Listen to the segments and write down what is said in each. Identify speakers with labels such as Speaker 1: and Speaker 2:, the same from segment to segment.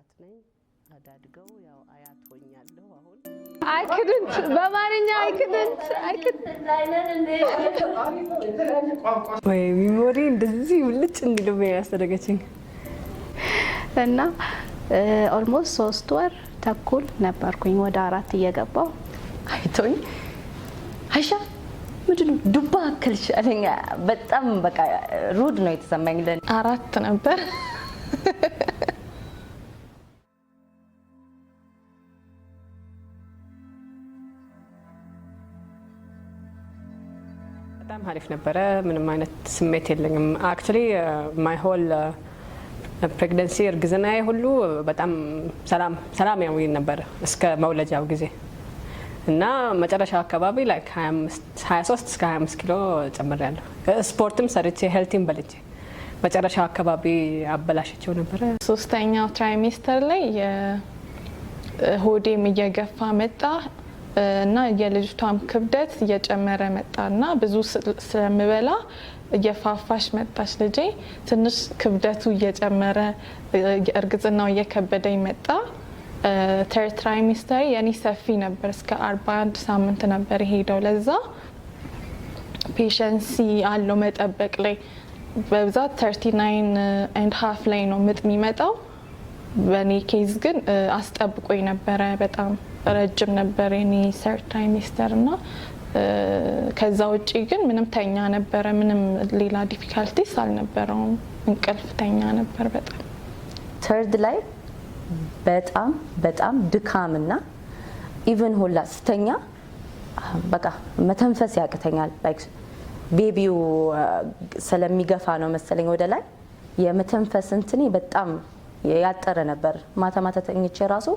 Speaker 1: እናት ነኝ አዳድገው ያው አያት ሆኛለሁ አሁን
Speaker 2: I couldn't በማንኛ I couldn't
Speaker 3: ወይ ሚሞሪ እንደዚህ ውልጭ እንዲለው ያስተደገችኝ
Speaker 2: እና ኦልሞስት 3 ወር ተኩል ነበርኩኝ ወደ 4 እየገባው
Speaker 4: አይቶኝ አይሻ ምንድነው ዱባ አከልሽ አለኛ በጣም በቃ ሩድ ነው የተሰማኝ ለ
Speaker 2: 4 ነበር
Speaker 3: በጣም አሪፍ ነበር ምንም አይነት ስሜት የለኝም አክቹሊ ማይ ሆል ፕሬግናንሲ እርግዝናዬ ሁሉ በጣም ሰላማዊ ነበር እስከ መውለጃው ጊዜ እና መጨረሻ አካባቢ ላይክ 23 እስከ 25 ኪሎ ጨምሬያለሁ ስፖርትም ሰርቼ ሄልቲም በልቼ መጨረሻ አካባቢ አበላሽቸው ነበር
Speaker 2: ሶስተኛው ትራይሚስተር ላይ ሆዴም እየገፋ መጣ እና የልጅቷም ክብደት እየጨመረ መጣና ብዙ ስለምበላ እየፋፋሽ መጣች ልጄ ትንሽ ክብደቱ እየጨመረ እርግዝናው እየከበደኝ መጣ ተርድ ትራይሚስተር የኔ ሰፊ ነበር እስከ 41 ሳምንት ነበር ሄደው ለዛ ፔሸንሲ አለው መጠበቅ ላይ በብዛት 39 and half ላይ ነው ምጥ የሚመጣው በኔ ኬዝ ግን አስጠብቆኝ ነበር በጣም ረጅም ነበር የኔ ተርድ ትራይሚስተር እና ከዛ ውጪ ግን ምንም ተኛ ነበር ምንም ሌላ ዲፊካልቲስ አልነበረውም እንቅልፍ ተኛ ነበር በጣም
Speaker 4: ተርድ ላይ በጣም ድካምና ኢቭን ሁላ ስተኛ በቃ መተንፈስ ያቅተኛል ላይክ ቤቢው ስለሚገፋ ነው መሰለኝ ወደ ላይ የመተንፈስ እንትኔ በጣም ያጠረ ነበር ማታ ተኝቼ ራሱ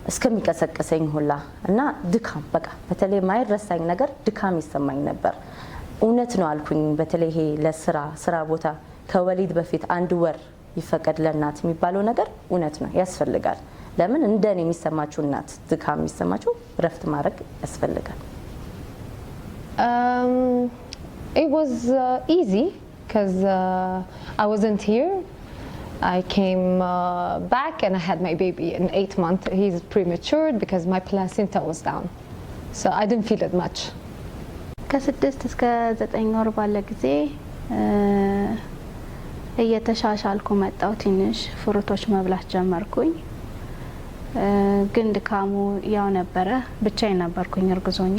Speaker 4: እስከሚቀሰቀሰኝ ሁላ እና ድካም በቃ በተለይ ማይረሳኝ ነገር ድካም ይሰማኝ ነበር እውነት ነው አልኩኝ በተለይ ይሄ ለስራ ቦታ ከወሊድ በፊት 1 ወር ይፈቀድ ለእናት የሚባለው ነገር እውነት ነው ያስፈልጋል ለምን እንደኔ የሚሰማችሁ እናት ድካም የሚሰማችሁ ረፍት ማድረግ ያስፈልጋል
Speaker 5: It was easy because I wasn't here I came back and I had my baby in 8 months. He's premature because my placenta was down. So I didn't feel it much.
Speaker 2: ከ6 እስከ 9 ወር ባለ ጊዜ እየተሻሻልኩ መጣው ትንሽ ፍሩቶች መብላት ጀመርኩኝ ግን ድካሙ ያው ነበረ ብቻዬን ነበርኩኝ እርግዞኜ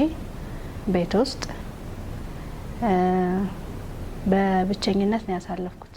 Speaker 2: ቤት ውስጥ በብቸኝነት ነው ያሳለፍኩት